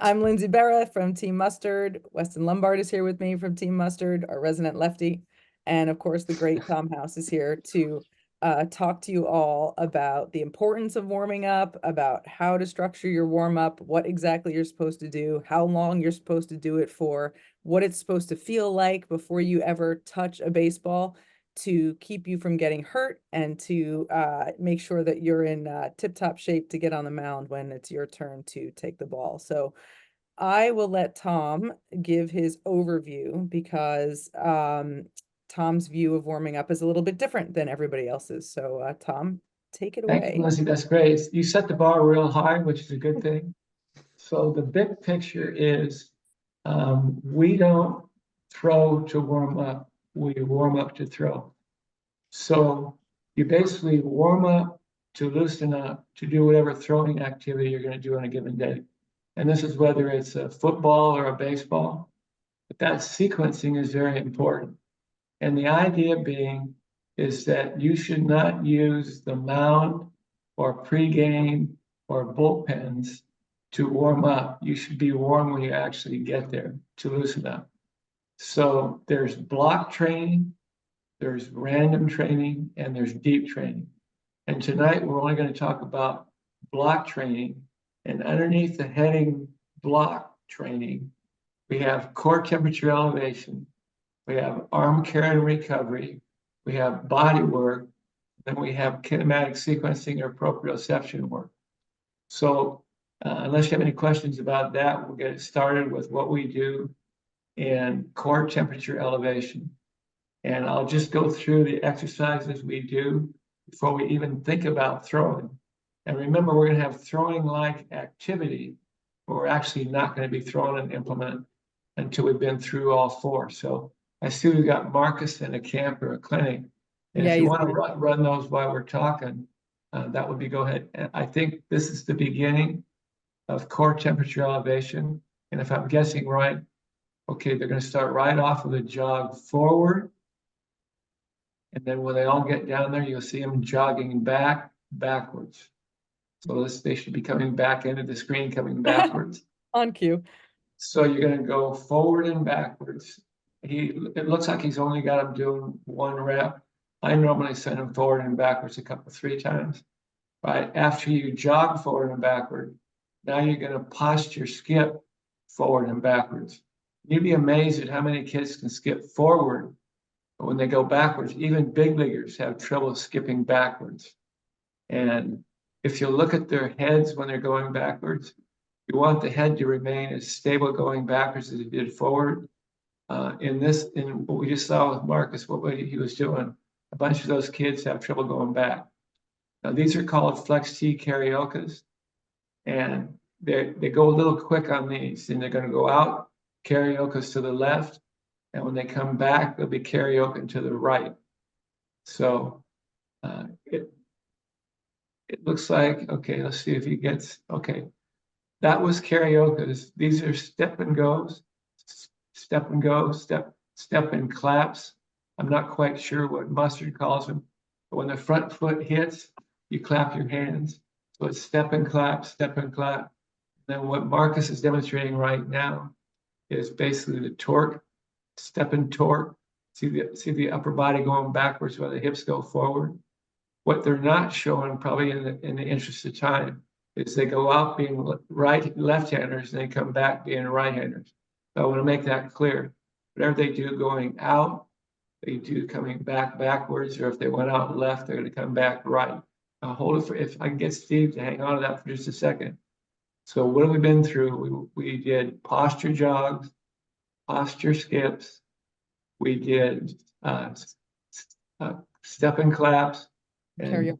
I'm Lindsay Berra from Team Mustard. Weston Lombard is here with me from Team Mustard, our resident lefty. And of course, the great Tom House is here to talk to you all about the importance of warming up, about how to structure your warm up, what exactly you're supposed to do, how long you're supposed to do it for, what it's supposed to feel like before you ever touch a baseball to keep you from getting hurt and to make sure that you're in tip-top shape to get on the mound when it's your turn to take the ball. So I will let Tom give his overview because Tom's view of warming up is a little bit different than everybody else's. So Tom, take it Thank you, away. Lindsay. That's great. You set the bar real high, which is a good thing. So the big picture is we don't throw to warm up. We warm up to throw. So you basically warm up to loosen up to do whatever throwing activity you're going to do on a given day. And this is whether it's a football or a baseball. But that sequencing is very important. And the idea being is that you should not use the mound or pregame or bullpens to warm up. You should be warm when you actually get there to loosen up. So there's block training, there's random training, and there's deep training. And tonight we're only going to talk about block training. And underneath the heading block training, we have core temperature elevation, we have arm care and recovery, we have body work, then we have kinematic sequencing or proprioception work. So unless you have any questions about that, we'll get started with what we do in core temperature elevation. And I'll just go through the exercises we do before we even think about throwing. And remember, we're going to have throwing-like activity, but we're actually not going to be throwing an implement until we've been through all four. So I see we've got Marcus in a camp or a clinic. And if you want to run those while we're talking, that would be go ahead. And I think this is the beginning of core temperature elevation. And if I'm guessing right, okay, they're going to start right off with a jog forward. And then when they all get down there, you'll see them jogging backwards. So they should be coming back into the screen, coming backwards. On cue. So you're going to go forward and backwards. It looks like he's only got him doing one rep. I normally send him forward and backwards three times. Right after you jog forward and backward, now you're going to posture skip forward and backwards. You'd be amazed at how many kids can skip forward, but when they go backwards, even big leaguers have trouble skipping backwards. And if you look at their heads when they're going backwards, you want the head to remain as stable going backwards as it did forward. In what we just saw with Marcus, what he was doing, a bunch of those kids have trouble going back. Now, these are called flex T cariokas, and they go a little quick on these, and they're going to go out, cariokas to the left, and when they come back, they'll be karaoke to the right. So it looks like, okay, let's see if he gets, okay. That was karaoke's. These are step and goes, step and go, step and claps. I'm not quite sure what Mustard calls them, but when the front foot hits, you clap your hands. So it's step and clap, step and clap. Then what Marcus is demonstrating right now is basically the torque, step and torque. See the upper body going backwards while the hips go forward. What they're not showing, probably in the interest of time, is they go out being left-handers and they come back being right-handers. So I want to make that clear. Whatever they do going out, they do coming back backwards, or if they went out left, they're going to come back right. I'll hold it for, if I can get Steve to hang on to that for just a second. So what have we been through? We did posture jogs, posture skips. We did step and claps. And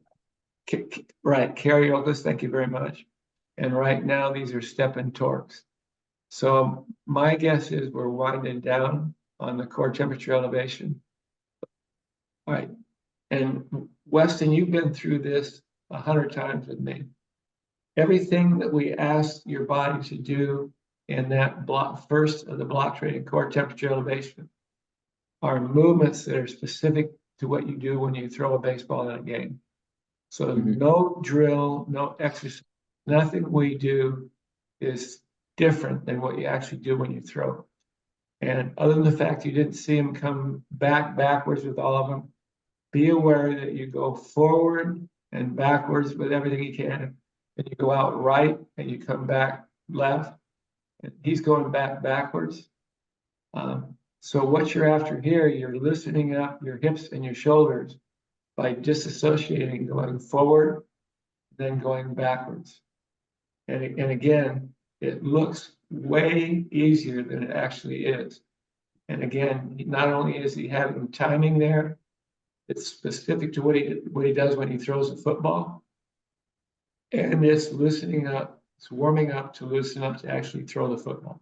right, karaoke, thank you very much. And right now, these are step and torques. So my guess is we're winding down on the core temperature elevation. All right, and Weston, you've been through this 100 times with me. Everything that we ask your body to do in that first of the block training, core temperature elevation, are movements that are specific to what you do when you throw a baseball in a game. So no drill, no exercise, nothing we do is different than what you actually do when you throw. And other than the fact you didn't see him come backwards with all of them, be aware that you go forward and backwards with everything you can. And you go out right and you come back left. And he's going backwards. So what you're after here, you're loosening up your hips and your shoulders by disassociating, going forward, then going backwards. And again, it looks way easier than it actually is. And again, not only is he having timing there, it's specific to what he does when he throws a football. And it's loosening up, it's warming up to loosen up to actually throw the football.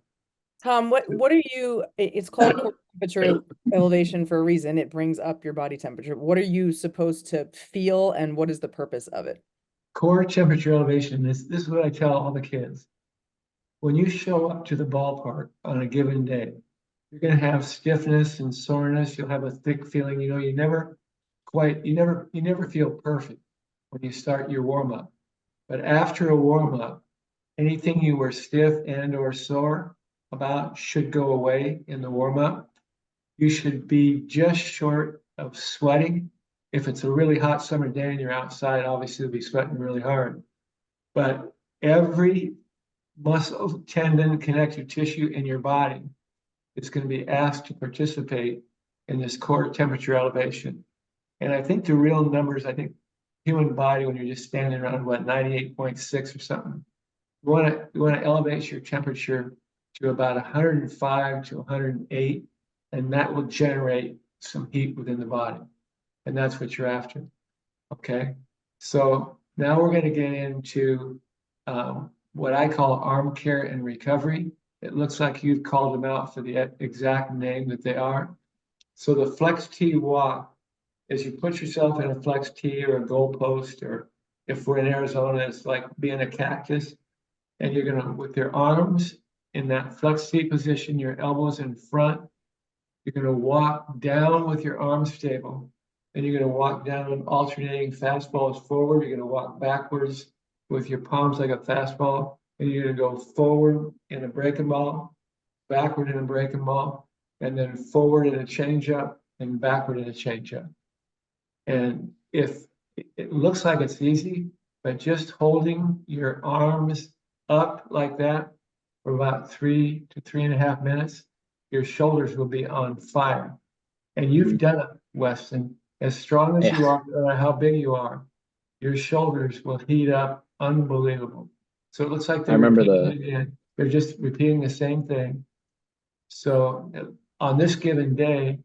Tom, what are you, it's called core temperature elevation for a reason. It brings up your body temperature. What are you supposed to feel and what is the purpose of it? Core temperature elevation, this is what I tell all the kids. When you show up to the ballpark on a given day, you're going to have stiffness and soreness. You'll have a thick feeling. You know, you never feel perfect when you start your warm up. But after a warm up, anything you were stiff and or sore about should go away in the warm up. You should be just short of sweating. If it's a really hot summer day and you're outside, obviously you'll be sweating really hard. But every muscle, tendon, connective tissue in your body is going to be asked to participate in this core temperature elevation. And I think the real numbers, I think human body, when you're just standing around, 98.6 or something, you want to elevate your temperature to about 105 to 108, and that will generate some heat within the body. And that's what you're after. Okay. So now we're going to get into what I call arm care and recovery. It looks like you've called them out for the exact name that they are. So the flex T walk is you put yourself in a flex T or a goalpost, or if we're in Arizona, it's like being a cactus. And you're going to, with your arms in that flex T position, your elbows in front, you're going to walk down with your arms stable. And you're going to walk down alternating fastballs forward. You're going to walk backwards with your palms like a fastball. And you're going to go forward in a breaking ball, backward in a breaking ball, and then forward in a changeup and backward in a changeup. And if it looks like it's easy, but just holding your arms up like that for about 3 to 3.5 minutes, your shoulders will be on fire. And you've done it, Weston. As strong as you are, no matter how big you are, your shoulders will heat up unbelievable. So it looks like they're just repeating the same thing. So on this given day,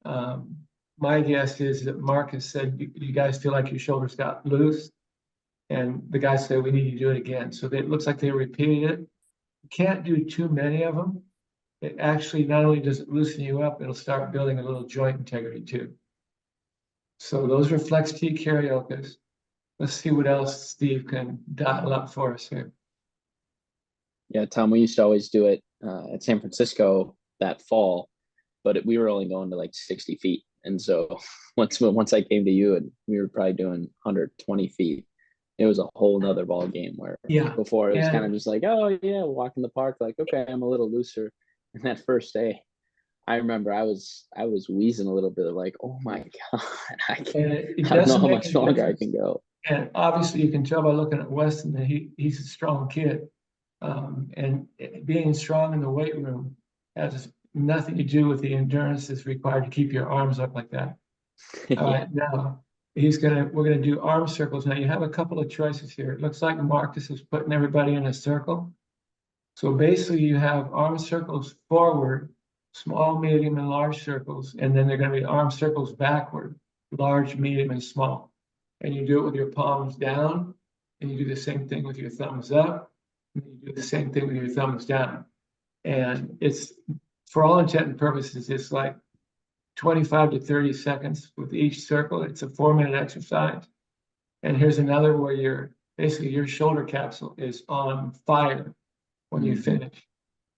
my guess is that Mark has said, you guys feel like your shoulders got loose. And the guy said, we need to do it again. So it looks like they repeated it. You can't do too many of them. It actually not only does it loosen you up, it'll start building a little joint integrity too. So those are flex T karaoke's. Let's see what else Steve can dial up for us here. Yeah, Tom, we used to always do it at San Francisco that fall, but we were only going to like 60 feet. And so once I came to you and we were probably doing 120 feet, it was a whole nother ball game where before it was kind of just like, oh yeah, walk in the park, like, okay, I'm a little looser. And that first day, I remember I was wheezing a little bit of like, oh my God, I don't know how much longer I can go. And obviously you can tell by looking at Weston that he's a strong kid. And being strong in the weight room has nothing to do with the endurance that's required to keep your arms up like that. All right, now we're gonna do arm circles. Now you have a couple of choices here. It looks like Marcus is putting everybody in a circle. So basically you have arm circles forward, small, medium, and large circles, and then they're gonna be arm circles backward, large, medium, and small. And you do it with your palms down, and you do the same thing with your thumbs up, and you do the same thing with your thumbs down. And it's, for all intent and purposes, it's like 25 to 30 seconds with each circle. It's a 4-minute exercise. And here's another where basically your shoulder capsule is on fire when you finish.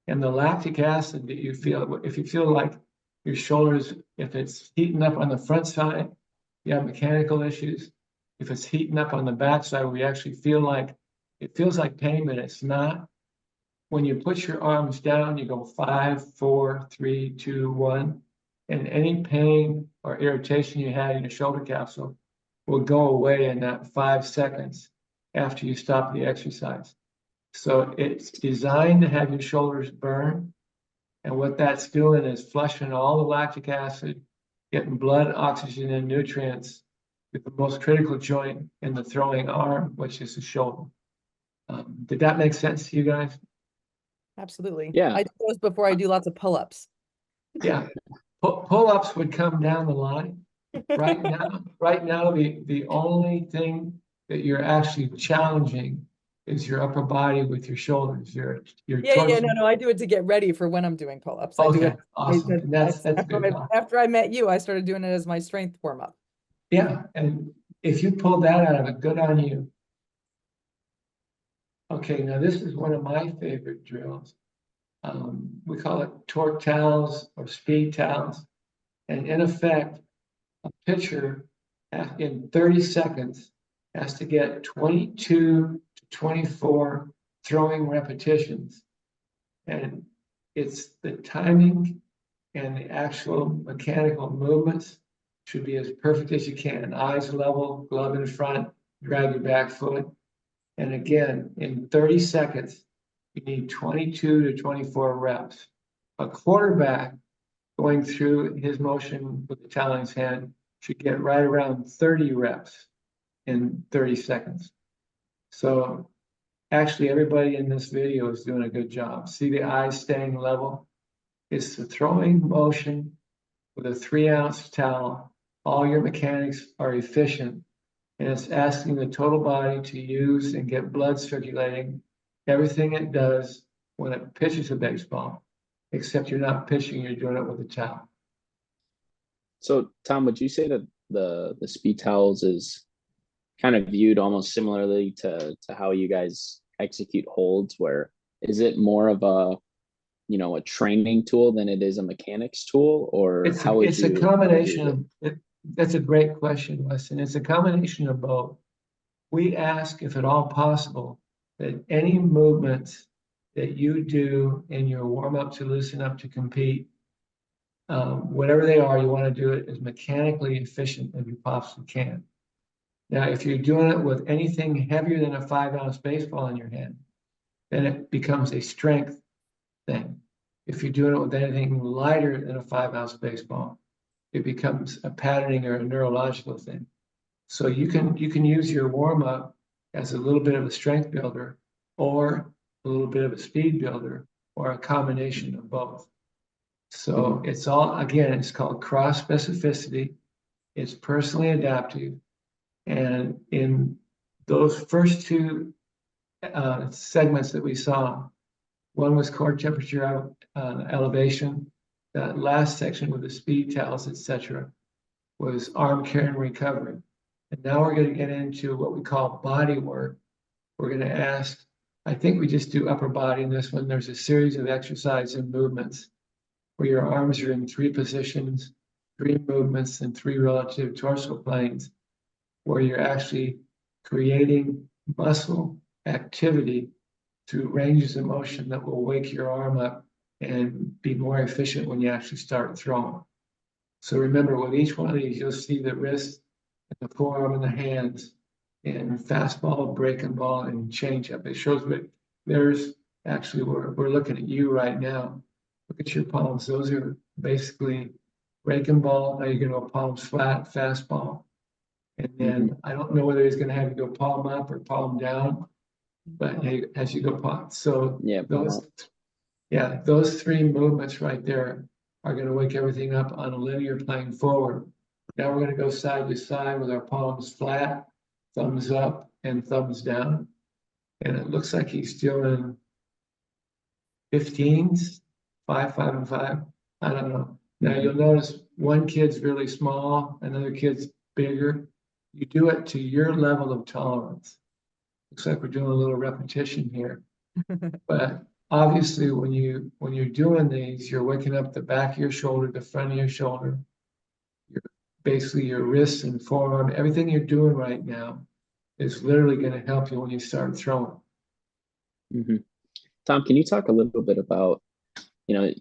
And the lactic acid that you feel, if you feel like your shoulders, if it's heating up on the front side, you have mechanical issues. If it's heating up on the back side, we actually feel like, it feels like pain, but it's not. when you put your arms down, you go 5, 4, 3, 2, 1. And any pain or irritation you had in your shoulder capsule will go away in that 5 seconds after you stop the exercise. So it's designed to have your shoulders burn. And what that's doing is flushing all the lactic acid, getting blood, oxygen, and nutrients with the most critical joint in the throwing arm, which is the shoulder. Did that make sense to you guys? Absolutely. Yeah. I do those before I do lots of pull-ups. Yeah. Pull-ups would come down the line. Right now, the only thing that you're actually challenging is your upper body with your shoulders, your Yeah, torso. no, I do it to get ready for when I'm doing pull-ups. I do Okay, it. awesome. And that's good. After I met you, I started doing it as my strength warm-up. Yeah, and if you pull that out of it, good on you. Okay, now this is one of my favorite drills. We call it torque towels or speed towels. And in effect, a pitcher in 30 seconds has to get 22 to 24 throwing repetitions. And it's the timing and the actual mechanical movements should be as perfect as you can. Eyes level, glove in front, drag your back foot. And again, in 30 seconds, you need 22 to 24 reps. A quarterback going through his motion with the towel in his hand should get right around 30 reps in 30 seconds. So actually, everybody in this video is doing a good job. See the eyes staying level? It's the throwing motion with a 3-ounce towel. All your mechanics are efficient, and it's asking the total body to use and get blood circulating everything it does when it pitches a baseball, except you're not pitching, you're doing it with a towel. So Tom, would you say that the speed towels is kind of viewed almost similarly to how you guys execute holds, where is it more of a a training tool than it is a mechanics tool, or It's a combination of, that's a great question, Weston. It's a combination of both. We ask, if at all possible, that any movements that you do in your warm-up to loosen up to compete, whatever they are, you want to do it as mechanically efficient as you possibly can. Now, if you're doing it with anything heavier than a 5-ounce baseball in your hand, then it becomes a strength thing. If you're doing it with anything lighter than a 5-ounce baseball, it becomes a patterning or a neurological thing. So you can use your warm-up as a little bit of a strength builder or a little bit of a speed builder or a combination of both. So it's all, again, it's called cross specificity. It's personally adaptive. And in those first two segments that we saw, one was core temperature elevation. That last section with the speed towels, etc., was arm care and recovery. And now we're going to get into what we call body work. We're going to ask, I think we just do upper body in this one. There's a series of exercises and movements where your arms are in 3 positions, 3 movements, and 3 relative torso planes, where you're actually creating muscle activity through ranges of motion that will wake your arm up and be more efficient when you actually start throwing. So remember, with each one of these, you'll see the wrist and the forearm and the hands and fastball, breaking ball, and changeup. It shows that there's actually, we're looking at you right now. Look at your palms. Those are basically breaking ball. Now you're going to go palms flat, fastball. And then I don't know whether he's going to have you go palm up or palm down, but as you go palm. So yeah, those 3 movements right there are going to wake everything up on a linear plane forward. Now we're going to go side to side with our palms flat, thumbs up and thumbs down. And it looks like he's doing 15s, 5, 5, and 5. I don't know. Now you'll notice one kid's really small, another kid's bigger. You do it to your level of tolerance. Looks like we're doing a little repetition here. But obviously when you're doing these, you're waking up the back of your shoulder, the front of your shoulder, basically your wrists and forearm. Everything you're doing right now is literally going to help you when you start throwing. Tom, can you talk a little bit about, you know,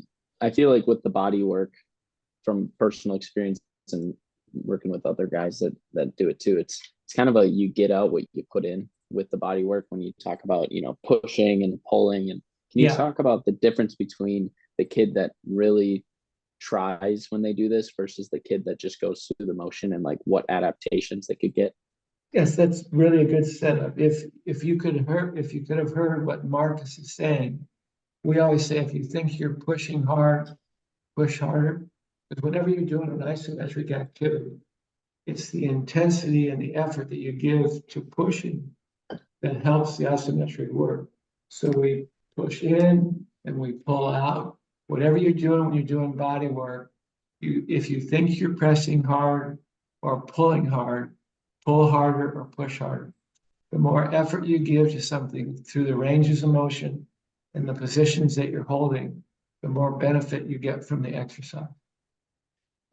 I feel like with the body work from personal experience and working with other guys that do it too, it's kind of a you get out what you put in with the body work when you talk about, pushing and pulling. And can you Yeah. talk about the difference between the kid that really tries when they do this versus the kid that just goes through the motion, and like what adaptations they could get? Yes, that's really a good setup. If you could have heard what Marcus is saying, we always say if you think you're pushing hard, push harder. But whenever you're doing an isometric activity, it's the intensity and the effort that you give to pushing that helps the isometric work. So we push in and we pull out. Whatever you're doing when you're doing body work, if you think you're pressing hard or pulling hard, pull harder or push harder. The more effort you give to something through the ranges of motion and the positions that you're holding, the more benefit you get from the exercise.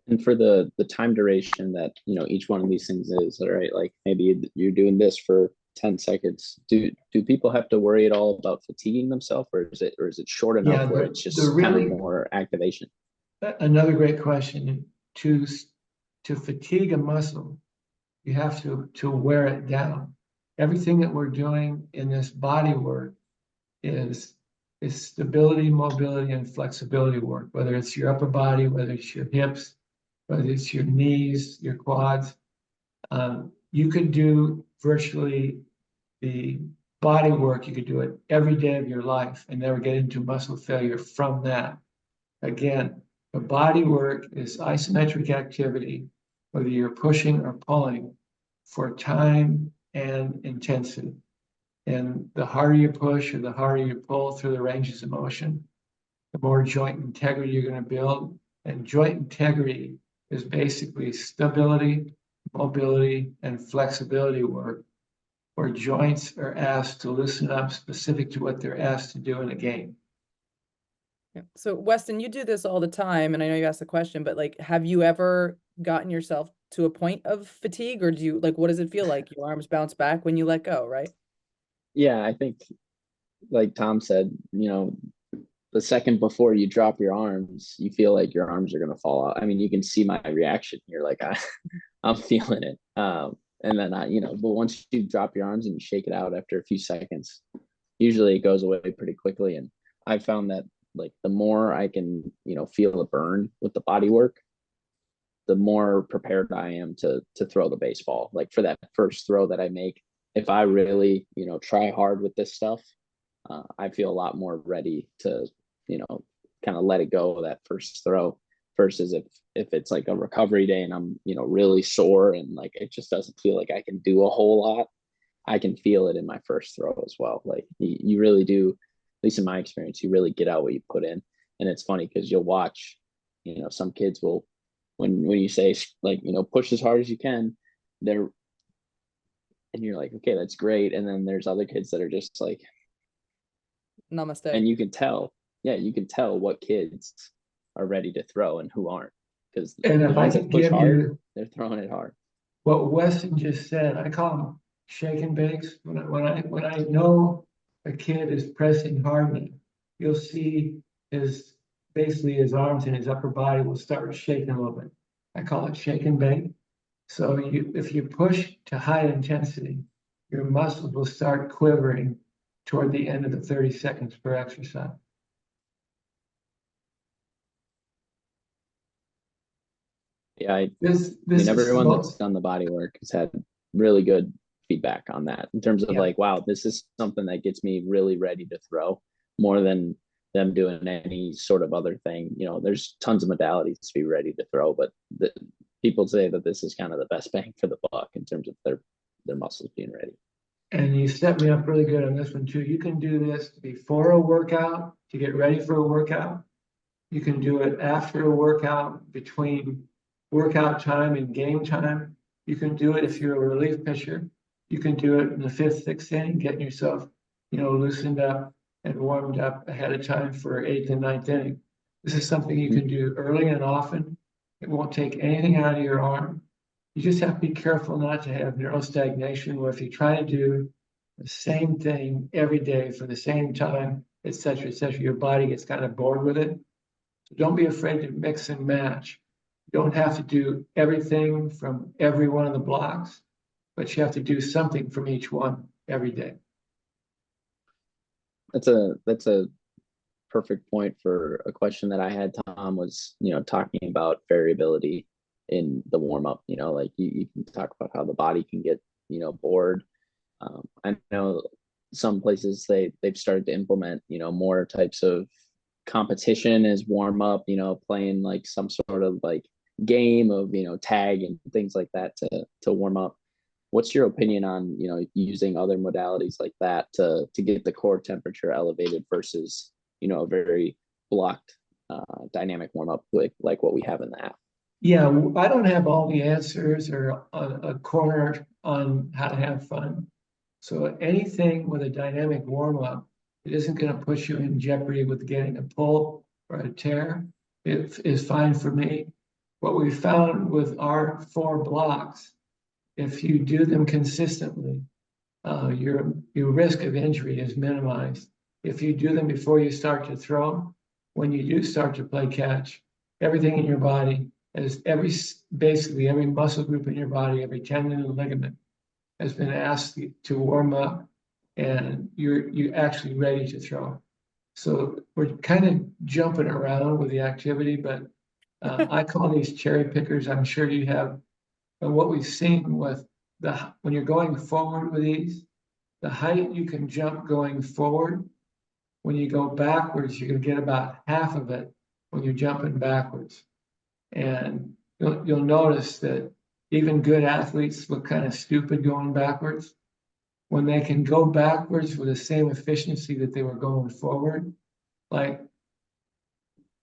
And for the time duration that each one of these things is, all right, like maybe you're doing this for 10 seconds. Do people have to worry at all about fatiguing themselves, or is it short enough Yeah, where the, it's the just kind of really more activation? another great question. To fatigue a muscle, you have to wear it down. Everything that we're doing in this body work is stability, mobility, and flexibility work, whether it's your upper body, whether it's your hips, whether it's your knees, your quads. You could do virtually the body work, you could do it every day of your life and never get into muscle failure from that. Again, the body work is isometric activity, whether you're pushing or pulling, for time and intensity. And the harder you push or the harder you pull through the ranges of motion, the more joint integrity you're going to build. And joint integrity is basically stability, mobility, and flexibility work, where joints are asked to loosen up specific to what they're asked to do in a game. Yeah. So Weston, you do this all the time, and I know you asked the question, but like, have you ever gotten yourself to a point of fatigue, or do you like, what does it feel like? Your arms bounce back when you let go, right? Yeah, I think like Tom said, the second before you drop your arms, you feel like your arms are going to fall out. I mean, you can see my reaction. You're like, I'm feeling it. And then but once you drop your arms and you shake it out after a few seconds, usually it goes away pretty quickly. And I found that like the more I can, feel a burn with the body work, the more prepared I am to throw the baseball. Like for that first throw that I make, if I really, try hard with this stuff, I feel a lot more ready to, kind of let it go that first throw versus if it's like a recovery day and I'm, really sore and like it just doesn't feel like I can do a whole lot. I can feel it in my first throw as well. Like you really do, at least in my experience, you really get out what you put in. And it's funny because you'll watch, some kids will, when you say like, push as hard as you can, they're, and you're like, okay, that's great. And then there's other kids that are just like, Namaste. and you can tell, yeah, you can tell what kids are ready to throw and who aren't. Because And the if I ones could that push give hard, you they're throwing it hard. what Weston just said, I call them shake and bakes. When I know a kid is pressing hard, you'll see his basically his arms and his upper body will start shaking a little bit. I call it shake and bake. So if you push to high intensity, your muscles will start quivering toward the end of the 30 seconds per exercise. Yeah, I This mean, this is the everyone that's most done the body work has had really good feedback on that in terms of yeah. like, wow, this is something that gets me really ready to throw more than them doing any sort of other thing. There's tons of modalities to be ready to throw, but people say that this is kind of the best bang for the buck in terms of their muscles being ready. And you set me up really good on this one too. You can do this before a workout to get ready for a workout. You can do it after a workout, between workout time and game time. You can do it if you're a relief pitcher. You can do it in the fifth, sixth inning, getting yourself, loosened up and warmed up ahead of time for eighth and ninth inning. This is something you can do early and often. It won't take anything out of your arm. You just have to be careful not to have neurostagnation, where if you try to do the same thing every day for the same time, et cetera, et cetera. Your body gets kind of bored with it. So don't be afraid to mix and match. You don't have to do everything from every one of the blocks, but you have to do something from each one every day. That's a perfect point for a question that I had. Tom was, talking about variability in the warm up. Like you can talk about how the body can get, bored. I know some places they've started to implement, more types of competition as warm up, playing like some sort of like game of, tag and things like that to warm up. What's your opinion on, using other modalities like that to get the core temperature elevated versus, a very blocked dynamic warm up like what we have in the app? Yeah, I don't have all the answers or a corner on how to have fun. So anything with a dynamic warm up, it isn't going to put you in jeopardy with getting a pull or a tear. It is fine for me. What we found with our 4 blocks, if you do them consistently, your risk of injury is minimized. If you do them before you start to throw, when you do start to play catch, everything in your body, basically every muscle group in your body, every tendon and ligament has been asked to warm up, and you're actually ready to throw. So we're kind of jumping around with the activity, but I call these cherry pickers. I'm sure you have. But what we've seen with when you're going forward with these, the height you can jump going forward. When you go backwards, you're going to get about half of it when you're jumping backwards. And you'll notice that even good athletes look kind of stupid going backwards. When they can go backwards with the same efficiency that they were going forward, like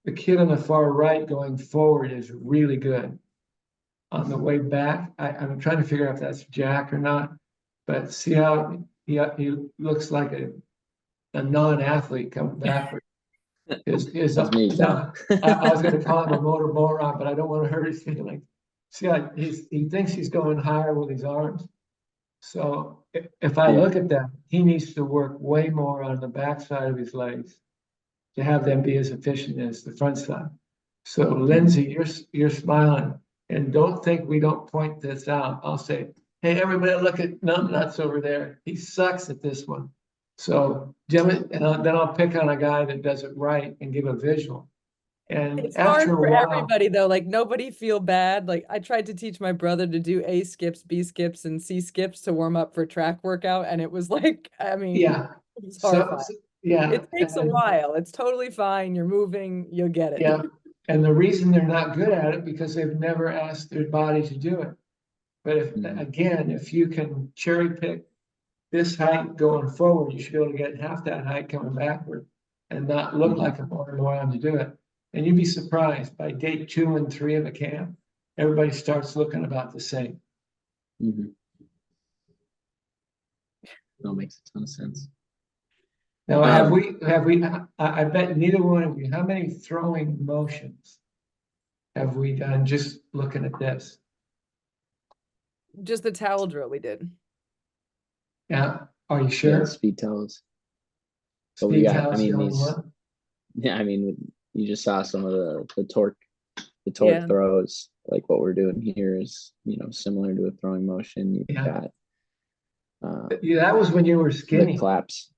the kid on the far right going forward is really good. On the way back, I'm trying to figure out if that's Jack or not, but see how he looks like a non-athlete coming backwards. That's me. I was going to call him a motor moron, but I don't want to hurt his feelings. See how he thinks he's going higher with his arms. So if I look at that, he needs to work way more on the backside of his legs to have them be as efficient as the front side. So Lindsay, you're smiling, and don't think we don't point this out. I'll say, hey, everybody, look at numbnuts over there. He sucks at this one. So Jim, and then I'll pick on a guy that does it right and give a visual. And It's after hard a for while, everybody though. Like nobody feel bad. Like I tried to teach my brother to do A skips, B skips, and C skips to warm up for track workout, and it was like, I mean, yeah, it's so horrifying. yeah, It takes a while. It's totally fine. You're moving, you'll get it. yeah. And the reason they're not good at it because they've never asked their body to do it. But if you can cherry pick this height going forward, you should be able to get half that height coming backward and not look like a moron to do it. And you'd be surprised by day 2 and 3 of a camp, everybody starts looking about the same. That makes a ton of sense. Now, I bet neither one of you, how many throwing motions have we done just looking at this? Just the towel drill we did. Yeah, are you Yeah, sure? speed towels. So Speed towels the only these. one? Yeah, you just saw some of the torque Yeah. throws. Like what we're doing here is, similar to a throwing motion. You've Yeah. got Yeah, that was when you were the skinny. claps.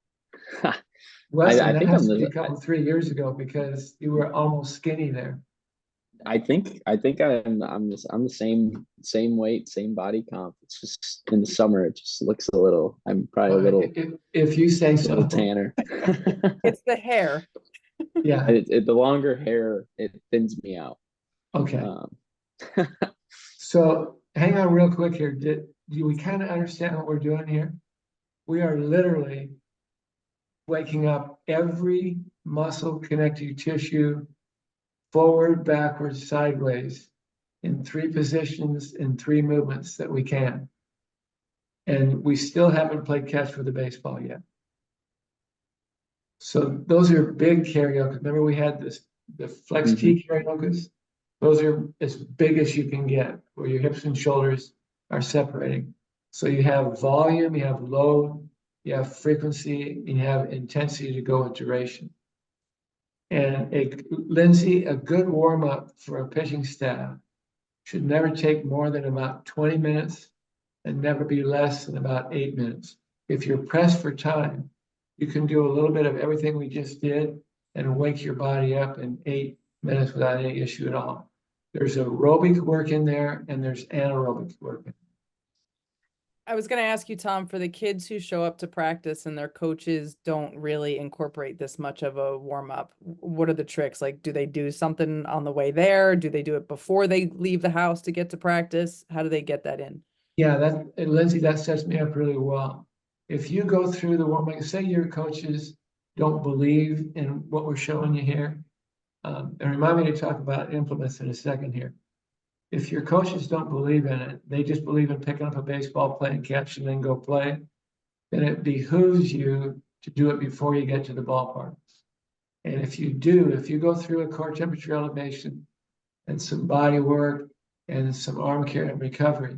Weston, I that think has I'm to be a couple 3 years ago because you were almost skinny there. I think I'm the same weight, same body comp. It's just in the summer it just looks a little. I'm probably a little If you say so. tanner. It's the hair. Yeah. The longer hair, it thins me out. Okay. So hang on real quick here. Do we kind of understand what we're doing here? We are literally waking up every muscle, connective tissue, forward, backwards, sideways, in 3 positions, in 3 movements that we can. And we still haven't played catch with a baseball yet. So those are big karaoke. Remember we had the flex T karaoke? Those are as big as you can get, where your hips and shoulders are separating. So you have volume, you have load, you have frequency, and you have intensity to go with duration. And Lindsay, a good warm-up for a pitching staff should never take more than about 20 minutes and never be less than about 8 minutes. If you're pressed for time, you can do a little bit of everything we just did and wake your body up in 8 minutes without any issue at all. There's aerobic work in there and there's anaerobic work in there. I was going to ask you, Tom, for the kids who show up to practice and their coaches don't really incorporate this much of a warm up, what are the tricks? Like, do they do something on the way there? Do they do it before they leave the house to get to practice? How do they get that in? Yeah, Lindsay, that sets me up really well. If you go through the warm up, say your coaches don't believe in what we're showing you here, and remind me to talk about implements in a second here. If your coaches don't believe in it, they just believe in picking up a baseball, playing catch, and then go play, then it behooves you to do it before you get to the ballpark. And if you go through a core temperature elevation and some body work and some arm care and recovery,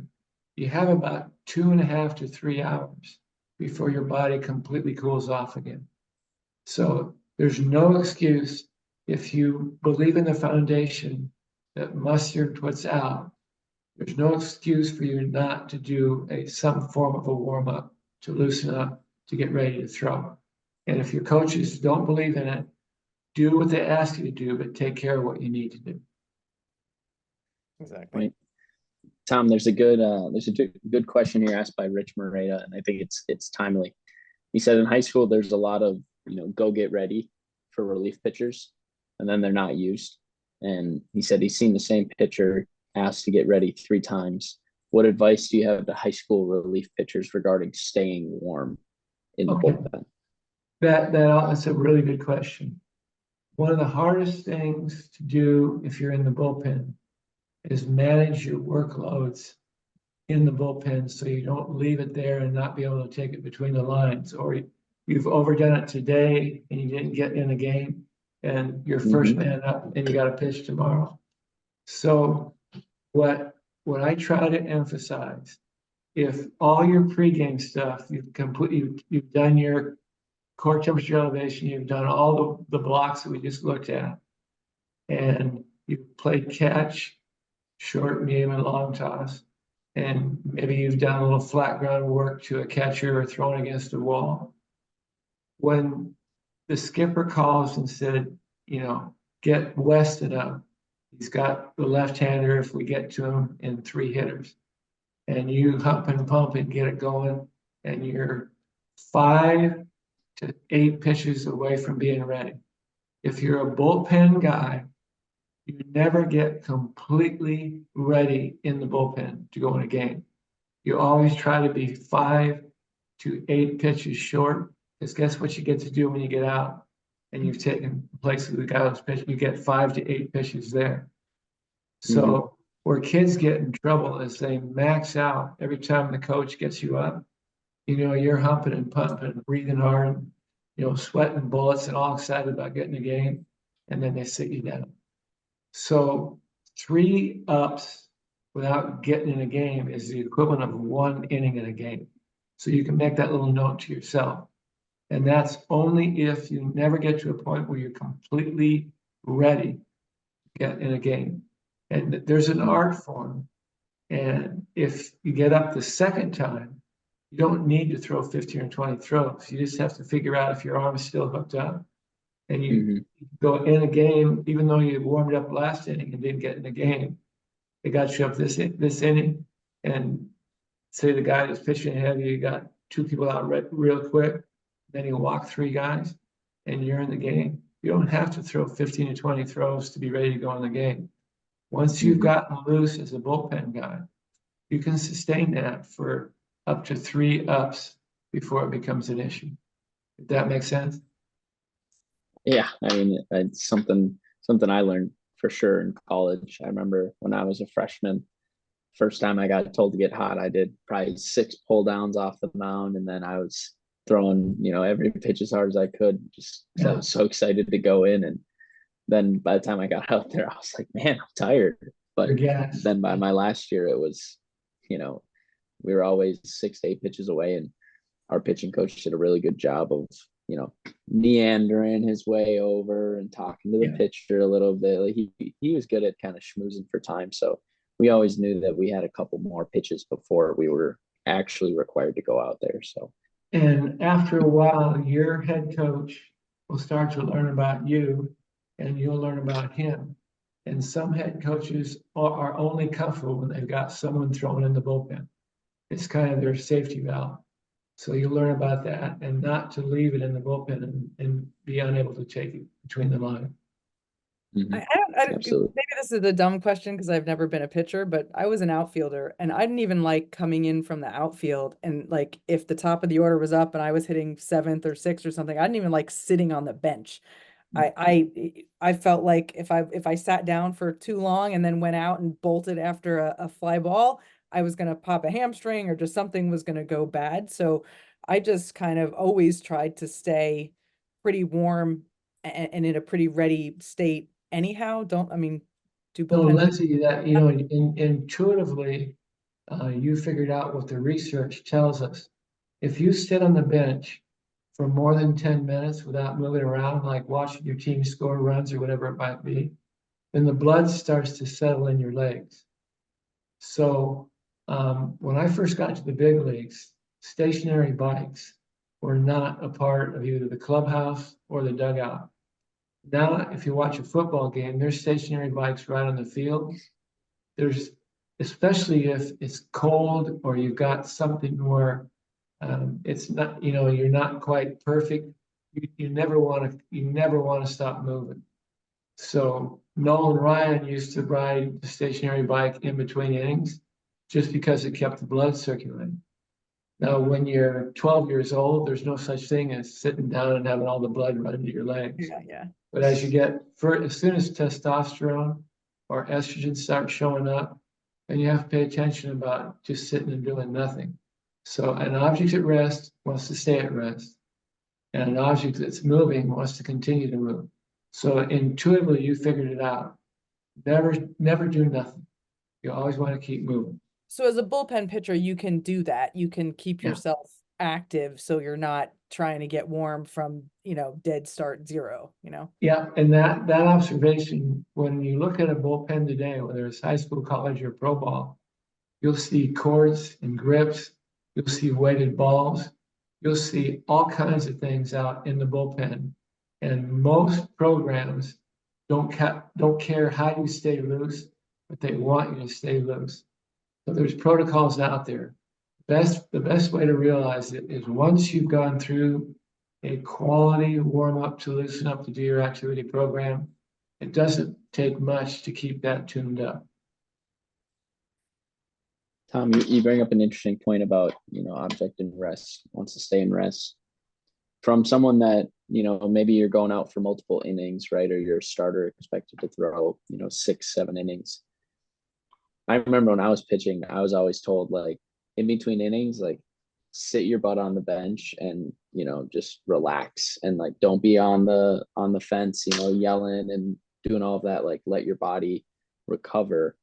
you have about 2.5 to 3 hours before your body completely cools off again. So there's no excuse if you believe in the foundation that mustard puts out. There's no excuse for you not to do some form of a warm-up to loosen up, to get ready to throw. And if your coaches don't believe in it, do what they ask you to do, but take care of what you need to do. Exactly. Right. Tom, there's a good question here asked by Rich Moreta, and I think it's timely. He said in high school there's a lot of go get ready for relief pitchers, and then they're not used. And he said he's seen the same pitcher asked to get ready 3 times. What advice do you have to high school relief pitchers regarding staying warm in the bullpen? That's a really good question. One of the hardest things to do if you're in the bullpen is manage your workloads in the bullpen so you don't leave it there and not be able to take it between the lines, or you've overdone it today and you didn't get in the game and you're first man up and you got to pitch tomorrow. So what I try to emphasize, if all your pregame stuff, you've done your core temperature elevation, you've done all the blocks that we just looked at, and you've played catch, short, medium, and long toss, and maybe you've done a little flat ground work to a catcher or thrown against a wall. When the skipper calls and said, get Weston up, he's got the left-hander if we get to him in 3 hitters, and you hump and pump and get it going, and you're 5 to 8 pitches away from being ready. If you're a bullpen guy, you never get completely ready in the bullpen to go in a game. You always try to be 5 to 8 pitches short, because guess what you get to do when you get out and you've taken the place of the guy who's pitching, you get 5 to 8 pitches there. So where kids get in trouble is they max out every time the coach gets you up. You're humping and pumping and breathing hard, sweating bullets and all excited about getting a game, and then they sit you down. So 3 ups without getting in a game is the equivalent of 1 inning in a game. So you can make that little note to yourself. And that's only if you never get to a point where you're completely ready to get in a game. And there's an art form. And if you get up the second time, you don't need to throw 15 or 20 throws. You just have to figure out if your arm is still hooked up. And you go in a game, even though you warmed up last inning and didn't get in the game, they got you up this inning, and say the guy that's pitching ahead of you got 2 people out real quick, then you walk 3 guys, and you're in the game. You don't have to throw 15 to 20 throws to be ready to go in the game. Once you've gotten loose as a bullpen guy, you can sustain that for up to 3 ups before it becomes an issue. If that makes sense? Yeah, I mean, it's something I learned for sure in college. I remember when I was a freshman, first time I got told to get hot, I did probably 6 pull downs off the mound, and then I was throwing, every pitch as hard as I could, just because I was so excited to go in. And then by the time I got out there, I was like, man, I'm tired. But then by my last year, it was, we were always 6 to 8 pitches away, and our pitching coach did a really good job of, meandering his way over and talking to the pitcher a little bit. Like he was good at kind of schmoozing for time. So we always knew that we had a couple more pitches before we were actually required to go out there. So, and after a while, your head coach will start to learn about you and you'll learn about him. And some head coaches are only comfortable when they've got someone thrown in the bullpen. It's kind of their safety valve. So you learn about that and not to leave it in the bullpen and be unable to take it between the line. Absolutely. Maybe this is a dumb question because I've never been a pitcher, but I was an outfielder and I didn't even like coming in from the outfield. And like if the top of the order was up and I was hitting seventh or sixth or something, I didn't even like sitting on the bench. I felt like if I sat down for too long and then went out and bolted after a fly ball, I was gonna pop a hamstring or just something was gonna go bad. So I just kind of always tried to stay pretty warm and in a pretty ready state anyhow. Don't, I mean, do No, bullpen. Lindsay, that, intuitively, you figured out what the research tells us. If you sit on the bench for more than 10 minutes without moving around, like watching your team score runs or whatever it might be, then the blood starts to settle in your legs. So when I first got to the big leagues, stationary bikes were not a part of either the clubhouse or the dugout. Now, if you watch a football game, there's stationary bikes right on the field. There's, especially if it's cold or you've got something where it's not, you're not quite perfect. You never want to stop moving. So Nolan Ryan used to ride the stationary bike in between innings just because it kept the blood circulating. Now, when you're 12 years old, there's no such thing as sitting down and having all the blood run into your legs. Yeah. But as soon as testosterone or estrogen start showing up, then you have to pay attention about just sitting and doing nothing. So an object at rest wants to stay at rest, and an object that's moving wants to continue to move. So intuitively, you figured it out. Never do nothing. You always want to keep moving. So as a bullpen pitcher, you can do that. You can keep Yeah. yourself active so you're not trying to get warm from, dead start zero, Yeah, and that observation, when you look at a bullpen today, whether it's high school, college, or pro ball, you'll see cords and grips, you'll see weighted balls, you'll see all kinds of things out in the bullpen. And most programs don't care how you stay loose, but they want you to stay loose. So there's protocols out there. The best way to realize it is once you've gone through a quality warm up to loosen up to do your activity program, it doesn't take much to keep that tuned up. Tom, you bring up an interesting point about, object in rest, wants to stay in rest. From someone that, maybe you're going out for multiple innings, right? Or you're a starter expected to throw, 6, 7 innings. I remember when I was pitching, I was always told, like, in between innings, like, sit your butt on the bench and, just relax and like don't be on the fence, yelling and doing all of that, like let your body recover.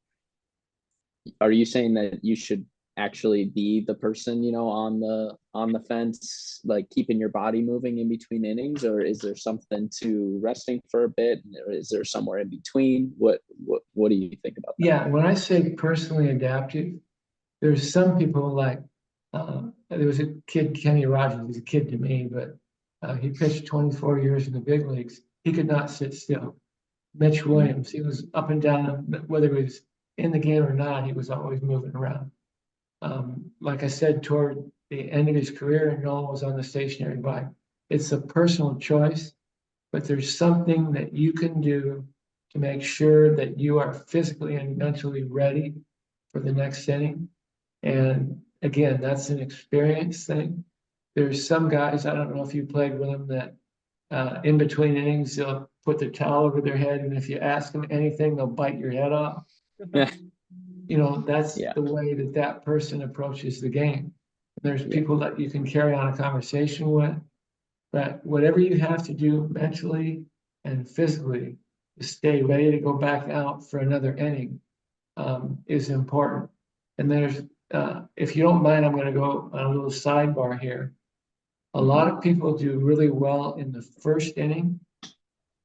Are you saying that you should actually be the person, on the fence, like keeping your body moving in between innings, or is there something to resting for a bit, or is there somewhere in between? What do you think about that? Yeah, when I say personally adaptive, there's some people like there was a kid, Kenny Rogers, he's a kid to me, but he pitched 24 years in the big leagues. He could not sit still. Mitch Williams, he was up and down, whether he was in the game or not, he was always moving around. Like I said, toward the end of his career, Nolan was on the stationary bike. It's a personal choice, but there's something that you can do to make sure that you are physically and mentally ready for the next inning. And again, that's an experience thing. There's some guys, I don't know if you played with them, that in between innings, they'll put the towel over their head, and if you ask them anything, they'll bite your head off. Yeah. That's the way that person approaches the game. There's people that you can carry on a conversation with, but whatever you have to do mentally and physically to stay ready to go back out for another inning is important. And there's, if you don't mind, I'm going to go on a little sidebar here. A lot of people do really well in the first inning.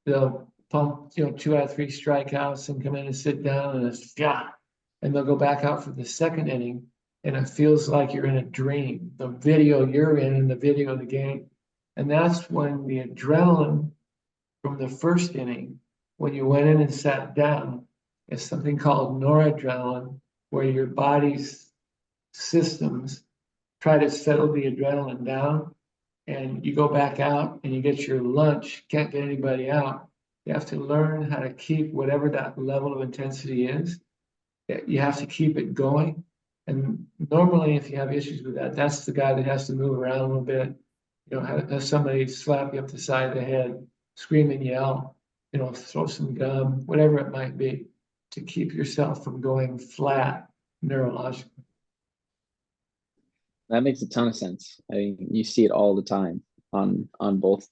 They'll pump, 2 out of 3 strikeouts and come in and sit down and it's yeah. And they'll go back out for the second inning and it feels like you're in a dream. The video you're in the video of the game. And that's when the adrenaline from the first inning, when you went in and sat down, is something called noradrenaline, where your body's systems try to settle the adrenaline down. And you go back out and you get your lunch, can't get anybody out. You have to learn how to keep whatever that level of intensity is. You have to keep it going. And normally, if you have issues with that, that's the guy that has to move around a little bit. Have somebody slap you up the side of the head, scream and yell, throw some gum, whatever it might be, to keep yourself from going flat neurologically. That makes a ton of sense. I mean, you see it all the time on both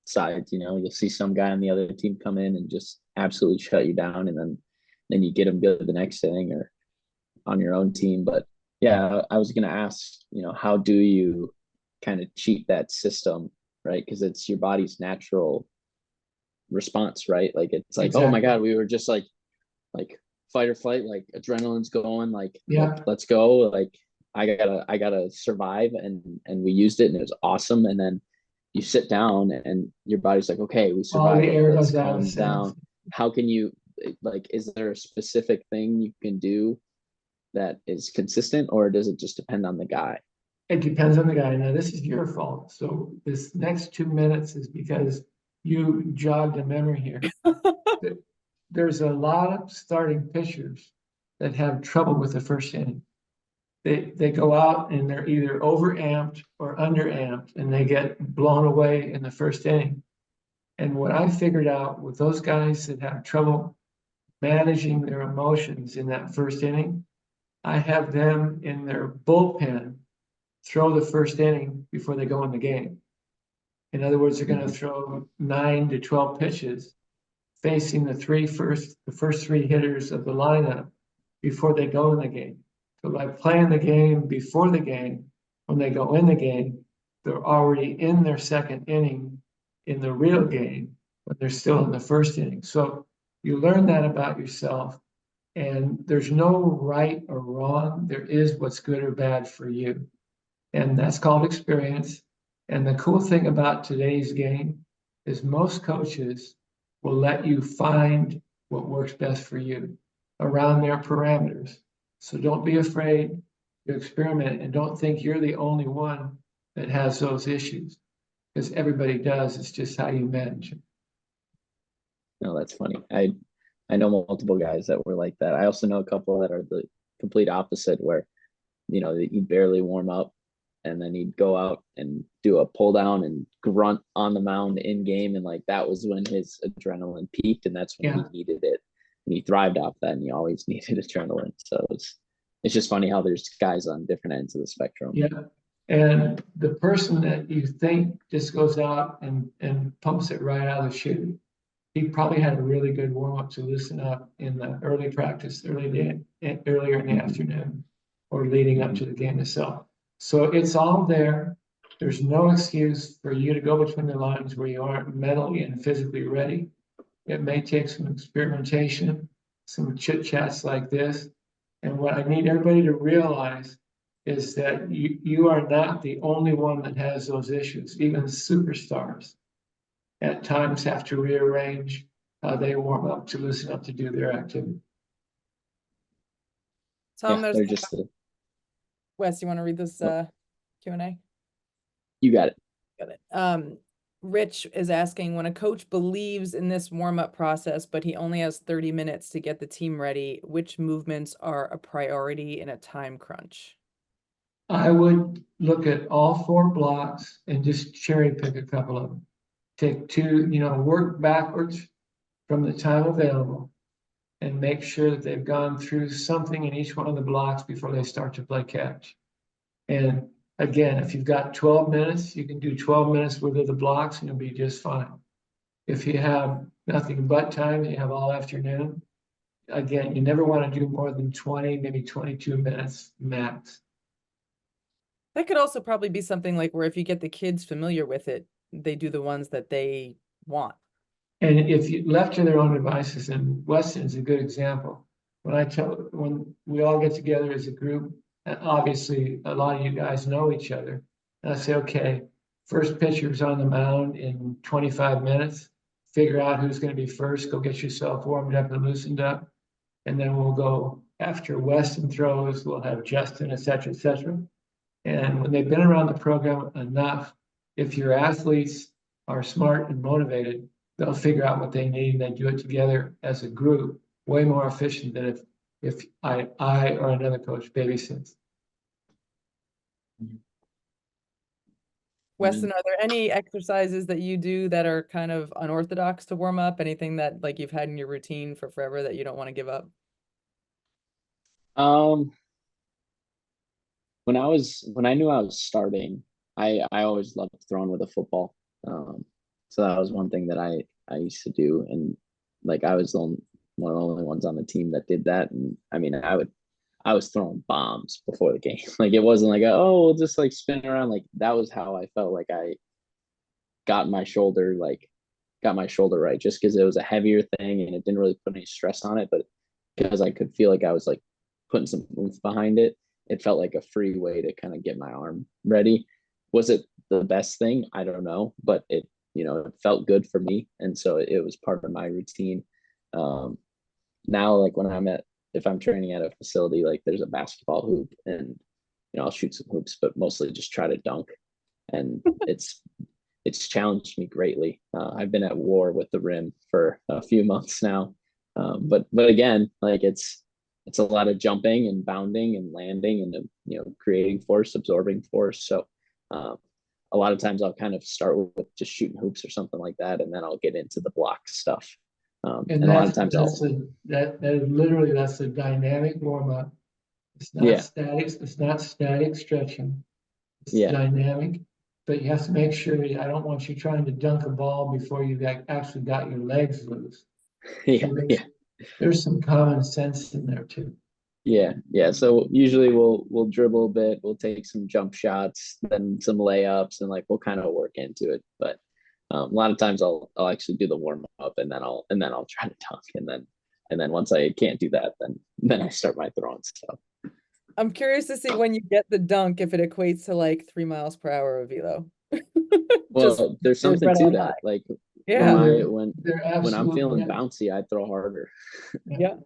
sides. You'll see some guy on the other team come in and just absolutely shut you down, and then you get them good the next inning or on your own team. But yeah, I was gonna ask, how do you kind of cheat that system, right? Because it's your body's natural response, right? Like it's like, Exactly. oh my God, we were just like fight or flight, like adrenaline's going, like Yeah. let's go, like I gotta survive, and we used it and it was awesome. And then you sit down and your body's like, okay, we survived. the air Let's goes out calm of down. How can you is there a specific thing you can do that is consistent, or does it just depend on the guy? It depends on the guy. Now, this is your fault. So this next 2 minutes is because you jogged a memory here. There's a lot of starting pitchers that have trouble with the first inning. They go out and they're either overamped or underamped, and they get blown away in the first inning. And what I figured out with those guys that have trouble managing their emotions in that first inning, I have them in their bullpen throw the first inning before they go in the game. In other words, they're going to throw 9 to 12 pitches facing the first 3 hitters of the lineup before they go in the game. So by playing the game before the game, when they go in the game, they're already in their second inning in the real game, but they're still in the first inning. So you learn that about yourself, and there's no right or wrong. There is what's good or bad for you. And that's called experience. And the cool thing about today's game is most coaches will let you find what works best for you around their parameters. So don't be afraid to experiment, and don't think you're the only one that has those issues, because everybody does. It's just how you manage it. No, that's funny. I know multiple guys that were like that. I also know a couple that are the complete opposite, where he'd barely warm up, and then he'd go out and do a pull down and grunt on the mound in game, and like that was when his adrenaline peaked, and that's when he needed it, and he thrived off that, and he always needed adrenaline. So it's just funny how there's guys on different ends of the spectrum. Yeah. And the person that you think just goes out and pumps it right out of the chute, he probably had a really good warm up to loosen up in the early practice, earlier in the afternoon, or leading up to the game itself. So it's all there. There's no excuse for you to go between the lines where you aren't mentally and physically ready. It may take some experimentation, some chit chats like this. And what I need everybody to realize is that you are not the only one that has those issues. Even superstars at times have to rearrange how they warm up to loosen up to do their activity. Tom, there's just Wes, you want to read this Q&A? You got it. Got it. Rich is asking, when a coach believes in this warm-up process, but he only has 30 minutes to get the team ready, which movements are a priority in a time crunch? I would look at all 4 blocks and just cherry pick a couple of them. Take 2, work backwards from the time available and make sure that they've gone through something in each one of the blocks before they start to play catch. And again, if you've got 12 minutes, you can do 12 minutes worth of the blocks and you'll be just fine. If you have nothing but time, you have all afternoon, again, you never want to do more than 20, maybe 22 minutes max. That could also probably be something like where if you get the kids familiar with it, they do the ones that they want. And if you left to their own devices, and Weston's a good example. When we all get together as a group, and obviously a lot of you guys know each other, and I say, okay, first pitcher's on the mound in 25 minutes. Figure out who's going to be first. Go get yourself warmed up and loosened up, and then we'll go after Weston throws. We'll have Justin, et cetera, et cetera. And when they've been around the program enough, if your athletes are smart and motivated, they'll figure out what they need and they do it together as a group, way more efficient than if I or another coach babysits. Weston, are there any exercises that you do that are kind of unorthodox to warm up? Anything that like you've had in your routine for forever that you don't want to give up? Um, when I knew I was starting, I always loved throwing with a football. So that was one thing that I used to do, and like I was one of the only ones on the team that did that. And I mean, I was throwing bombs before the game. Like it wasn't like oh we'll just like spin around. Like that was how I felt like I got my shoulder right, just because it was a heavier thing and it didn't really put any stress on it, but because I could feel like I was like putting some oomph behind it, it felt like a free way to kind of get my arm ready. Was it the best thing? I don't know, but it felt good for me, and so it was part of my routine. Now, like if I'm training at a facility, like there's a basketball hoop, and I'll shoot some hoops, but mostly just try to dunk, and it's challenged me greatly. I've been at war with the rim for a few months now, but again, like it's a lot of jumping and bounding and landing and creating force, absorbing force. So a lot of times I'll kind of start with just shooting hoops or something like that, and then I'll get into the block stuff. And a lot of times that is literally that's a dynamic warm up. It's not Yeah. static. It's not static stretching. It's Yeah. dynamic, but you have to make sure. I don't want you trying to dunk a ball before you've actually got your legs loose. Yeah, So yeah. There's some common sense in there too. Yeah. So usually we'll dribble a bit, we'll take some jump shots, then some layups, and like we'll kind of work into it. But a lot of times I'll actually do the warm up, and then I'll try to dunk, and then once I can't do that, then I start my throwing stuff. I'm curious to see when you get the dunk if it equates to like 3 miles per hour of velo. Well, there's something to that. Like yeah, when I'm feeling bouncy, I throw harder. Yeah.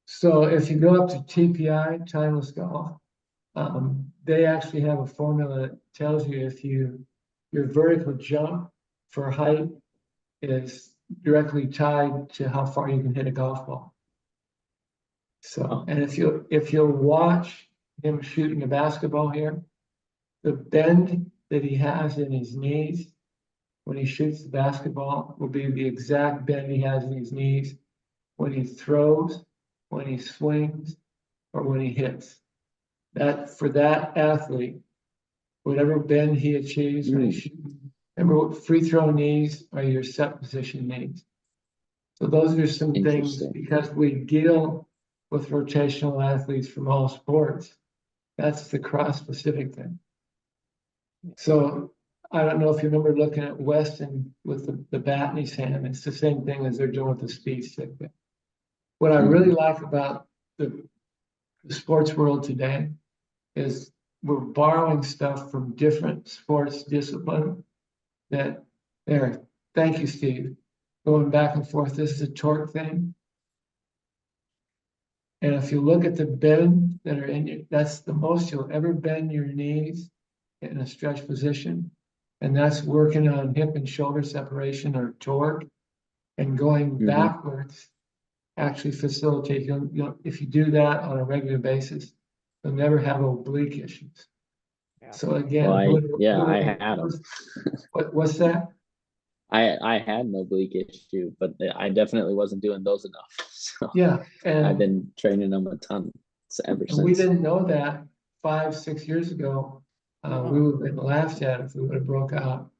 So if you go up to TPI, timeless golf, they actually have a formula that tells you if your vertical jump for height is directly tied to how far you can hit a golf ball. So, and if you'll watch him shooting a basketball here, the bend that he has in his knees when he shoots the basketball will be the exact bend he has in his knees when he throws, when he swings, or when he hits. That for that athlete, whatever bend he achieves when he's shooting. Remember, free throw knees are your set position knees. So those are some things, because we deal with rotational athletes from all sports. That's the cross-specific thing. So I don't know if you remember looking at Weston with the bat in his hand. It's the same thing as they're doing with the speed stick. What I really like about the sports world today is we're borrowing stuff from different sports disciplines that thank you, Steve. Going back and forth, this is a torque thing. And if you look at the bend that are in you, that's the most you'll ever bend your knees in a stretch position. And that's working on hip and shoulder separation or torque, and going backwards actually facilitate. If you do that on a regular basis, you'll never have oblique issues. Yeah. So again, I had them. What's that? I had an oblique issue, but I definitely wasn't doing those enough. So yeah, and I've been training them a ton ever since. We didn't know that 5-6 years ago. We would have been laughed at if we would have broke out,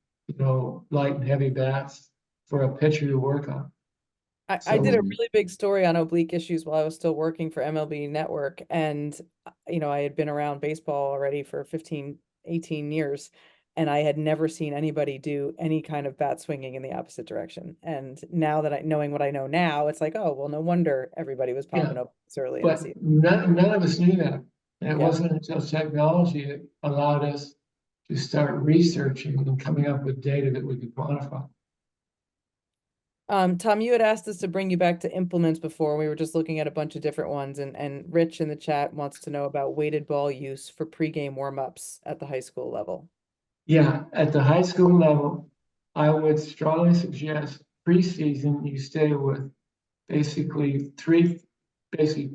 light and heavy bats for a pitcher to work on. I did So, a really big story on oblique issues while I was still working for MLB Network. And, I had been around baseball already for 15, 18 years. And I had never seen anybody do any kind of bat swinging in the opposite direction. And now that knowing what I know now, it's like, oh, well, no wonder everybody was yeah, popping up early in the but season. none of us knew that. And it Yeah. wasn't until technology allowed us to start researching and coming up with data that we could quantify. Tom, you had asked us to bring you back to implements before. We were just looking at a bunch of different ones, and Rich in the chat wants to know about weighted ball use for pregame warm-ups at the high school level. Yeah, at the high school level, I would strongly suggest preseason you stay with basically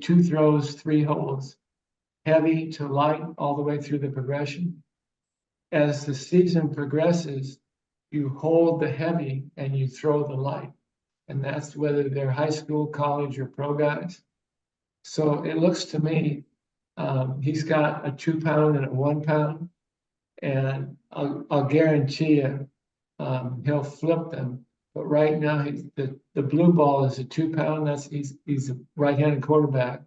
two throws, three holds, heavy to light all the way through the progression. As the season progresses, you hold the heavy and you throw the light. And that's whether they're high school, college, or pro guys. So it looks to me, he's got a 2 pound and a 1 pound. And I'll guarantee you, he'll flip them. But right now, the blue ball is a 2 pound. He's a right-handed quarterback,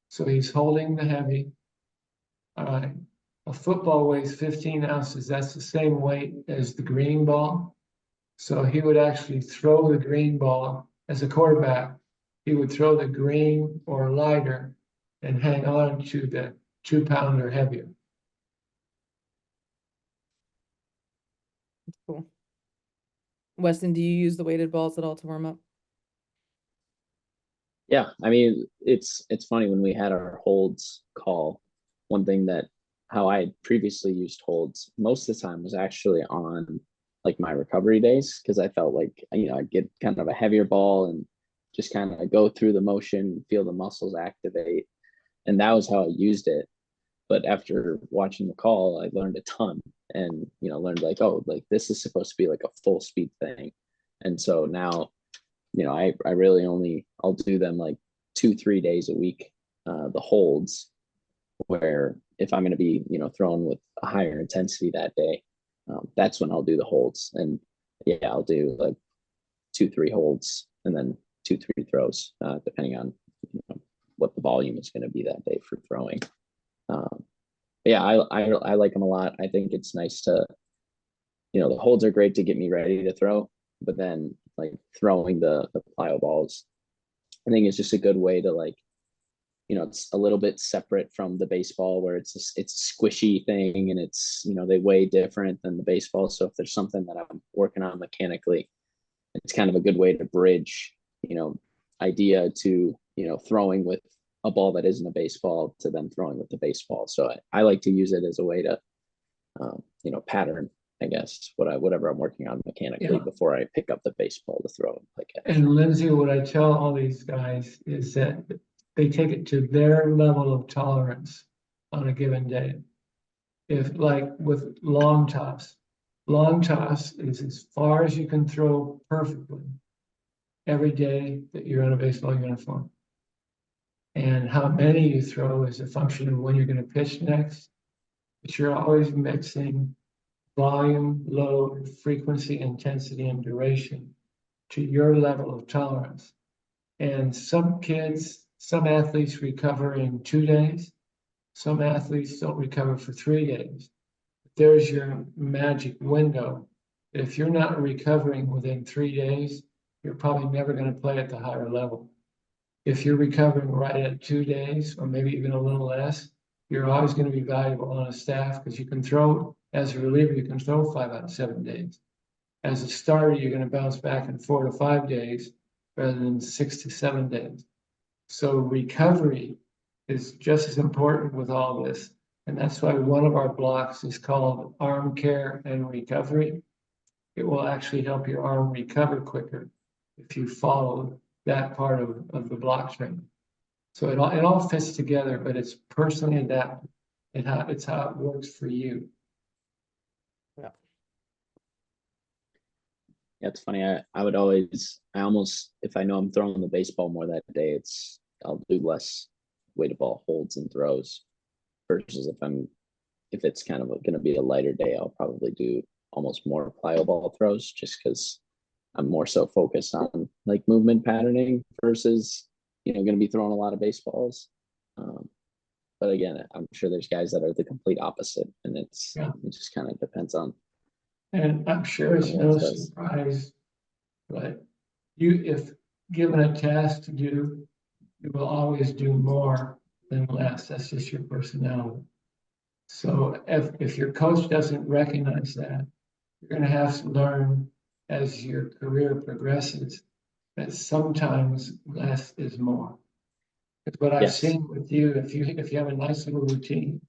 so he's holding the heavy. A football weighs 15 ounces. That's the same weight as the green ball. So he would actually throw the green ball as a quarterback. He would throw the green or lighter and hang on to the 2 pound or heavier. Cool. Weston, do you use the weighted balls at all to warm up? Yeah, I mean, it's funny when we had our holds call. One thing that how I had previously used holds most of the time was actually on like my recovery days because I felt like I'd get kind of a heavier ball and just kind of go through the motion, feel the muscles activate, and that was how I used it. But after watching the call, I learned a ton, and learned like, oh, like this is supposed to be like a full speed thing, and so now I really I'll do them like 2-3 days a week, the holds, where if I'm going to be, throwing with a higher intensity that day, that's when I'll do the holds. And yeah, I'll do like 2-3 holds and then 2-3 throws, depending on what the volume is going to be that day for throwing. Yeah, I like them a lot. I think it's nice to, the holds are great to get me ready to throw, but then like throwing the plyo balls, I think it's just a good way to like, it's a little bit separate from the baseball where it's a squishy thing and it's, they weigh different than the baseball. So if there's something that I'm working on mechanically, it's kind of a good way to bridge, idea to, throwing with a ball that isn't a baseball to then throwing with the baseball. So I like to use it as a way to, pattern, I guess, whatever I'm working on mechanically before I pick up the baseball to throw. And Lindsay, what I tell all these guys is that they take it to their level of tolerance on a given day. If like with long toss is as far as you can throw perfectly every day that you're in a baseball uniform. And how many you throw is a function of when you're going to pitch next. But you're always mixing volume, load, frequency, intensity, and duration to your level of tolerance. And some athletes recover in 2 days. Some athletes don't recover for 3 days. There's your magic window. If you're not recovering within 3 days, you're probably never going to play at the higher level. If you're recovering right at 2 days, or maybe even a little less, you're always going to be valuable on a staff because you can throw, as a reliever, you can throw 5 out of 7 days. As a starter, you're going to bounce back in 4 to 5 days rather than 6 to 7 days. So recovery is just as important with all this. And that's why one of our blocks is called arm care and recovery. It will actually help your arm recover quicker if you follow that part of the block training. So it all fits together, but it's personally adapted. It's how it works for you. Yeah. Yeah, it's funny. I almost, if I know I'm throwing the baseball more that day, I'll do less weighted ball holds and throws versus if it's kind of going to be a lighter day, I'll probably do almost more plyo ball throws just because I'm more so focused on like movement patterning versus, going to be throwing a lot of baseballs. But again, I'm sure there's guys that are the complete opposite, and it just kind of depends on. And I'm sure it's no surprise, but if given a task to do, you will always do more than less. That's just your personality. So if your coach doesn't recognize that, you're going to have to learn as your career progresses that sometimes less is more. Because what I've seen with you, if you have a nice little routine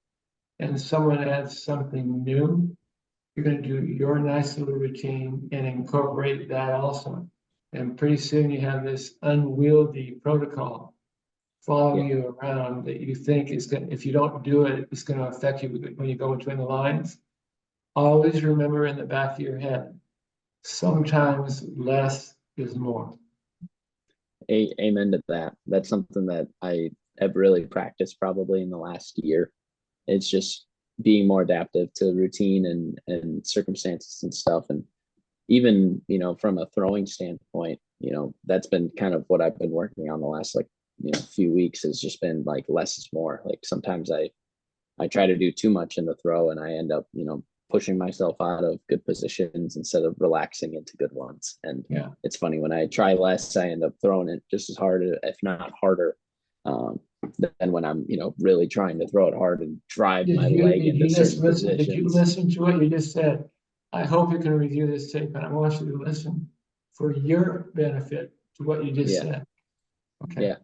and someone adds something new, you're going to do your nice little routine and incorporate that also. And pretty soon you have this unwieldy protocol following you around that you think is going to, if you don't do it, it's going to affect you when you go between the lines. Always remember in the back of your head, sometimes less is more. Amen to that. That's something that I have really practiced probably in the last year. It's just being more adaptive to routine and circumstances and stuff. And even, from a throwing standpoint, that's been kind of what I've been working on the last few weeks, has just been like less is more. Like sometimes I try to do too much in the throw and I end up, pushing myself out of good positions instead of relaxing into good ones. And it's funny, when I try less, I end up throwing it just as hard, if not harder, than when I'm, really trying to throw it hard and drive my leg into certain positions. Did you listen to what you just said? I hope you can review this tape, and I want you to listen for your benefit to what you just said. Okay. Yeah.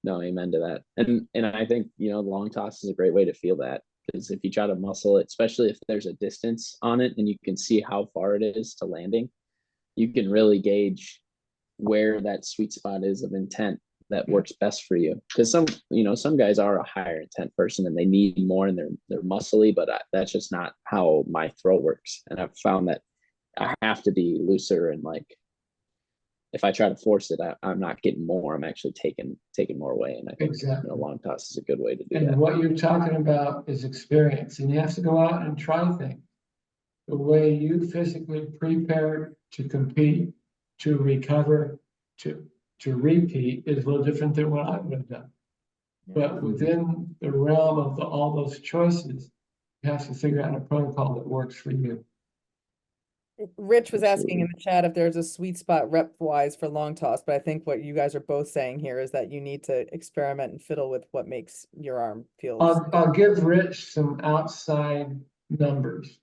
No, amen to that. And I think, the long toss is a great way to feel that, because if you try to muscle it, especially if there's a distance on it and you can see how far it is to landing, you can really gauge where that sweet spot is of intent that works best for you. Because some guys are a higher intent person and they need more and they're muscly, but that's just not how my throw works. And I've found that I have to be looser, and like, if I try to force it, I'm not getting more. I'm actually taking more away. And I think long toss is a good way to do that. And what you're talking about is experience, and you have to go out and try things. The way you physically prepare to compete, to recover, to repeat is a little different than what I would have done. But within the realm of all those choices, you have to figure out a protocol that works for you. Rich was asking in the chat if there's a sweet spot rep wise for long toss, but I think what you guys are both saying here is that you need to experiment and fiddle with what makes your arm feel. I'll give Rich some outside numbers.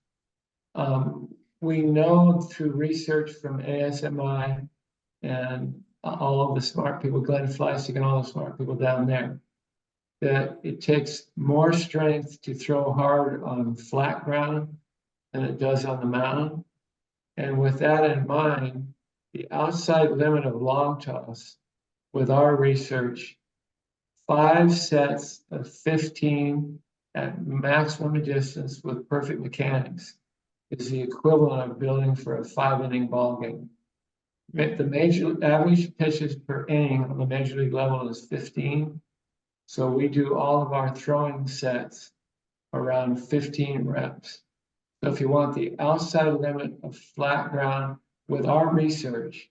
We know through research from ASMI and all of the smart people, Glenn Fleissig and all the smart people down there, that it takes more strength to throw hard on flat ground than it does on the mound. And with that in mind, the outside limit of long toss, with our research, 5 sets of 15 at maximum distance with perfect mechanics is the equivalent of building for a 5-inning ball game. The major average pitches per inning on the major league level is 15. So we do all of our throwing sets around 15 reps. So if you want the outside limit of flat ground, with our research,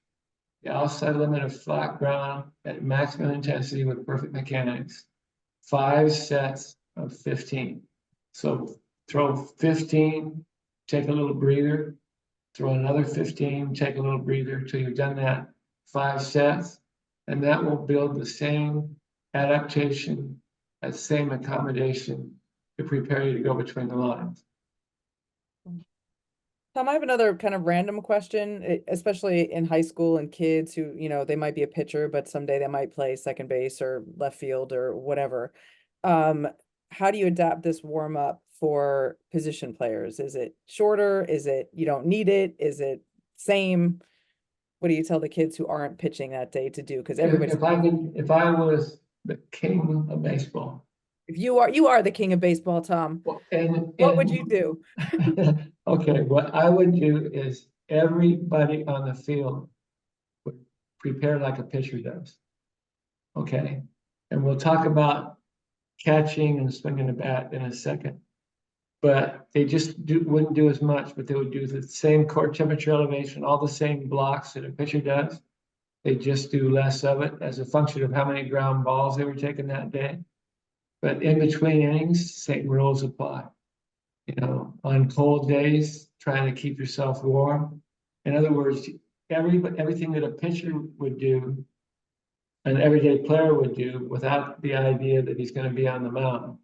the outside limit of flat ground at maximum intensity with perfect mechanics, 5 sets of 15. So throw 15, take a little breather, throw another 15, take a little breather till you've done that 5 sets, and that will build the same adaptation, that same accommodation to prepare you to go between the lines. Tom, I have another kind of random question, especially in high school and kids who, they might be a pitcher, but someday they might play second base or left field or whatever. How do you adapt this warm up for position players? Is it shorter? Is it you don't need it? Is it same? What do you tell the kids who aren't pitching that day to do? Because everybody, if I was the king of baseball. If you are the king of baseball, Tom, what would you do? Okay, what I would do is everybody on the field would prepare like a pitcher does. Okay, and we'll talk about catching and swinging the bat in a second. but they just wouldn't do as much, but they would do the same core temperature elevation, all the same blocks that a pitcher does. They just do less of it as a function of how many ground balls they were taking that day. But in between innings, same rules apply. You know, on cold days, trying to keep yourself warm. In other words, everything that a pitcher would do, an everyday player would do without the idea that he's going to be on the mound.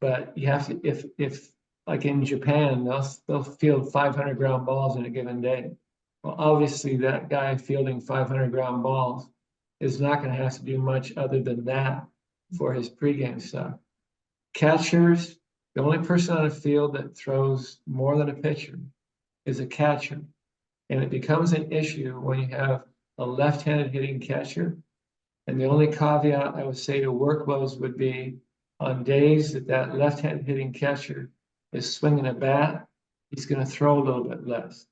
But you have to, if like in Japan, they'll field 500 ground balls in a given day. Well, obviously that guy fielding 500 ground balls is not going to have to do much other than that for his pregame stuff. Catchers, the only person on a field that throws more than a pitcher is a catcher. And it becomes an issue when you have a left-handed hitting catcher. And the only caveat I would say to workloads would be on days that left-handed hitting catcher is swinging a bat, he's going to throw a little bit less.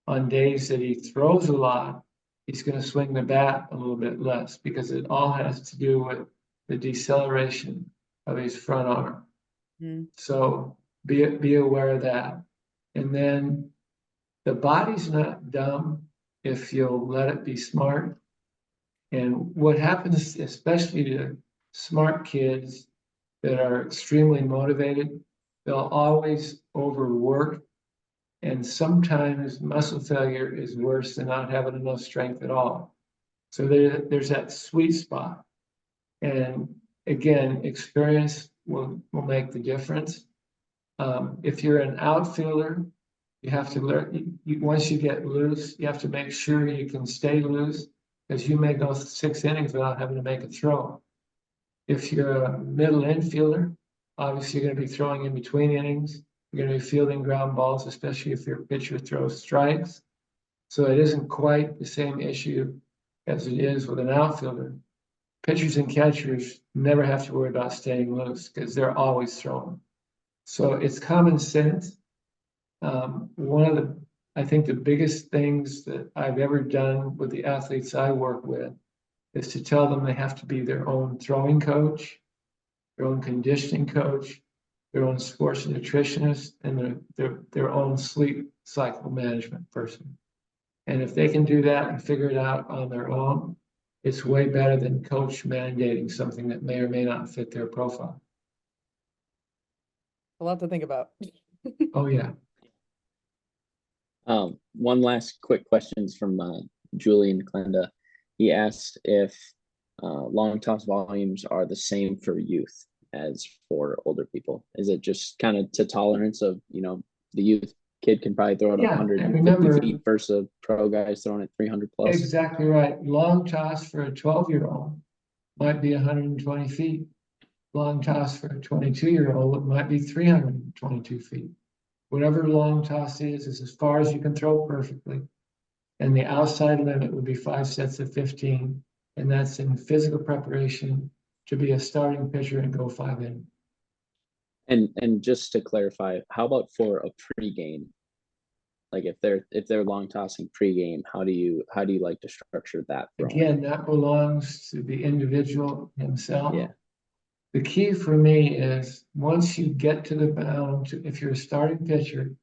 On days that he throws a lot, he's going to swing the bat a little bit less because it all has to do with the deceleration of his front arm. So be aware of that. And then the body's not dumb if you'll let it be smart. And what happens, especially to smart kids that are extremely motivated, they'll always overwork. And sometimes muscle failure is worse than not having enough strength at all. So there's that sweet spot. And again, experience will make the difference. If you're an outfielder, you have to learn, once you get loose, you have to make sure you can stay loose, because you may go 6 innings without having to make a throw. If you're a middle infielder, obviously you're going to be throwing in between innings. You're going to be fielding ground balls, especially if your pitcher throws strikes. So it isn't quite the same issue as it is with an outfielder. Pitchers and catchers never have to worry about staying loose because they're always throwing. So it's common sense. I think the biggest things that I've ever done with the athletes I work with is to tell them they have to be their own throwing coach, their own conditioning coach, their own sports nutritionist, and their own sleep cycle management person. And if they can do that and figure it out on their own, it's way better than coach mandating something that may or may not fit their profile. A lot to think about. Oh, yeah. One last quick questions from Julian Klenda. He asked if long toss volumes are the same for youth as for older people. Is it just kind of to tolerance of, you know, the youth kid can probably throw it 150 feet versus a pro guy's throwing it 300 plus? Exactly right. Long toss for a 12-year-old might be 120 feet. Long toss for a 22-year-old, it might be 322 feet. Whatever long toss is as far as you can throw perfectly. And the outside limit would be 5 sets of 15. And that's in physical preparation to be a starting pitcher and go 5 innings. And just to clarify, how about for a pregame? Like if they're long tossing pregame, how do you like to structure that? Again, that belongs to the individual himself. Yeah. The key for me is once you get to the mound, if you're a starting pitcher,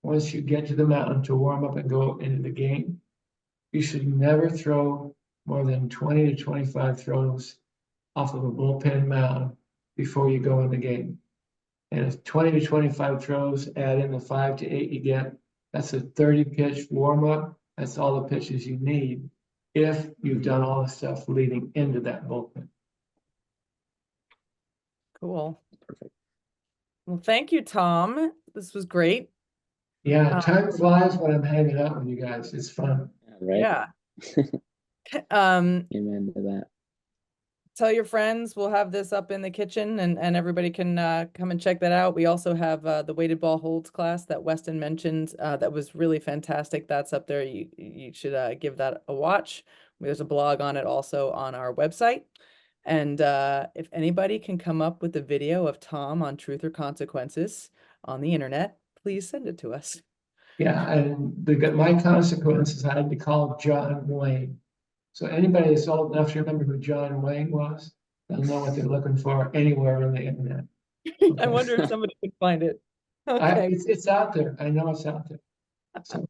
once you get to the mound to warm up and go into the game, you should never throw more than 20 to 25 throws off of a bullpen mound before you go in the game. And if 20 to 25 throws, add in the 5 to 8 you get, that's a 30 pitch warm up. That's all the pitches you need if you've done all the stuff leading into that bullpen. Cool. Perfect. Well, thank you, Tom. This was great. Yeah, time flies when I'm hanging out with you guys. It's fun. Right? Yeah. Amen to that. Tell your friends. We'll have this up in the kitchen, and everybody can come and check that out. We also have the weighted ball holds class that Weston mentioned. That was really fantastic. That's up there. You should give that a watch. There's a blog on it also on our website. And if anybody can come up with a video of Tom on Truth or Consequences on the internet, please send it to us. Yeah, and my consequences, I had to call John Wayne. So anybody that's old enough to remember who John Wayne was, they'll know what they're looking for anywhere on the internet. I wonder if somebody could find it. Okay, It's out there. I know it's out there. So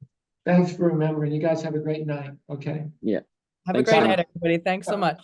thanks for remembering. You guys have a great night. Okay. Yeah. have a Thanks, great Tom. night, everybody. Thanks so much.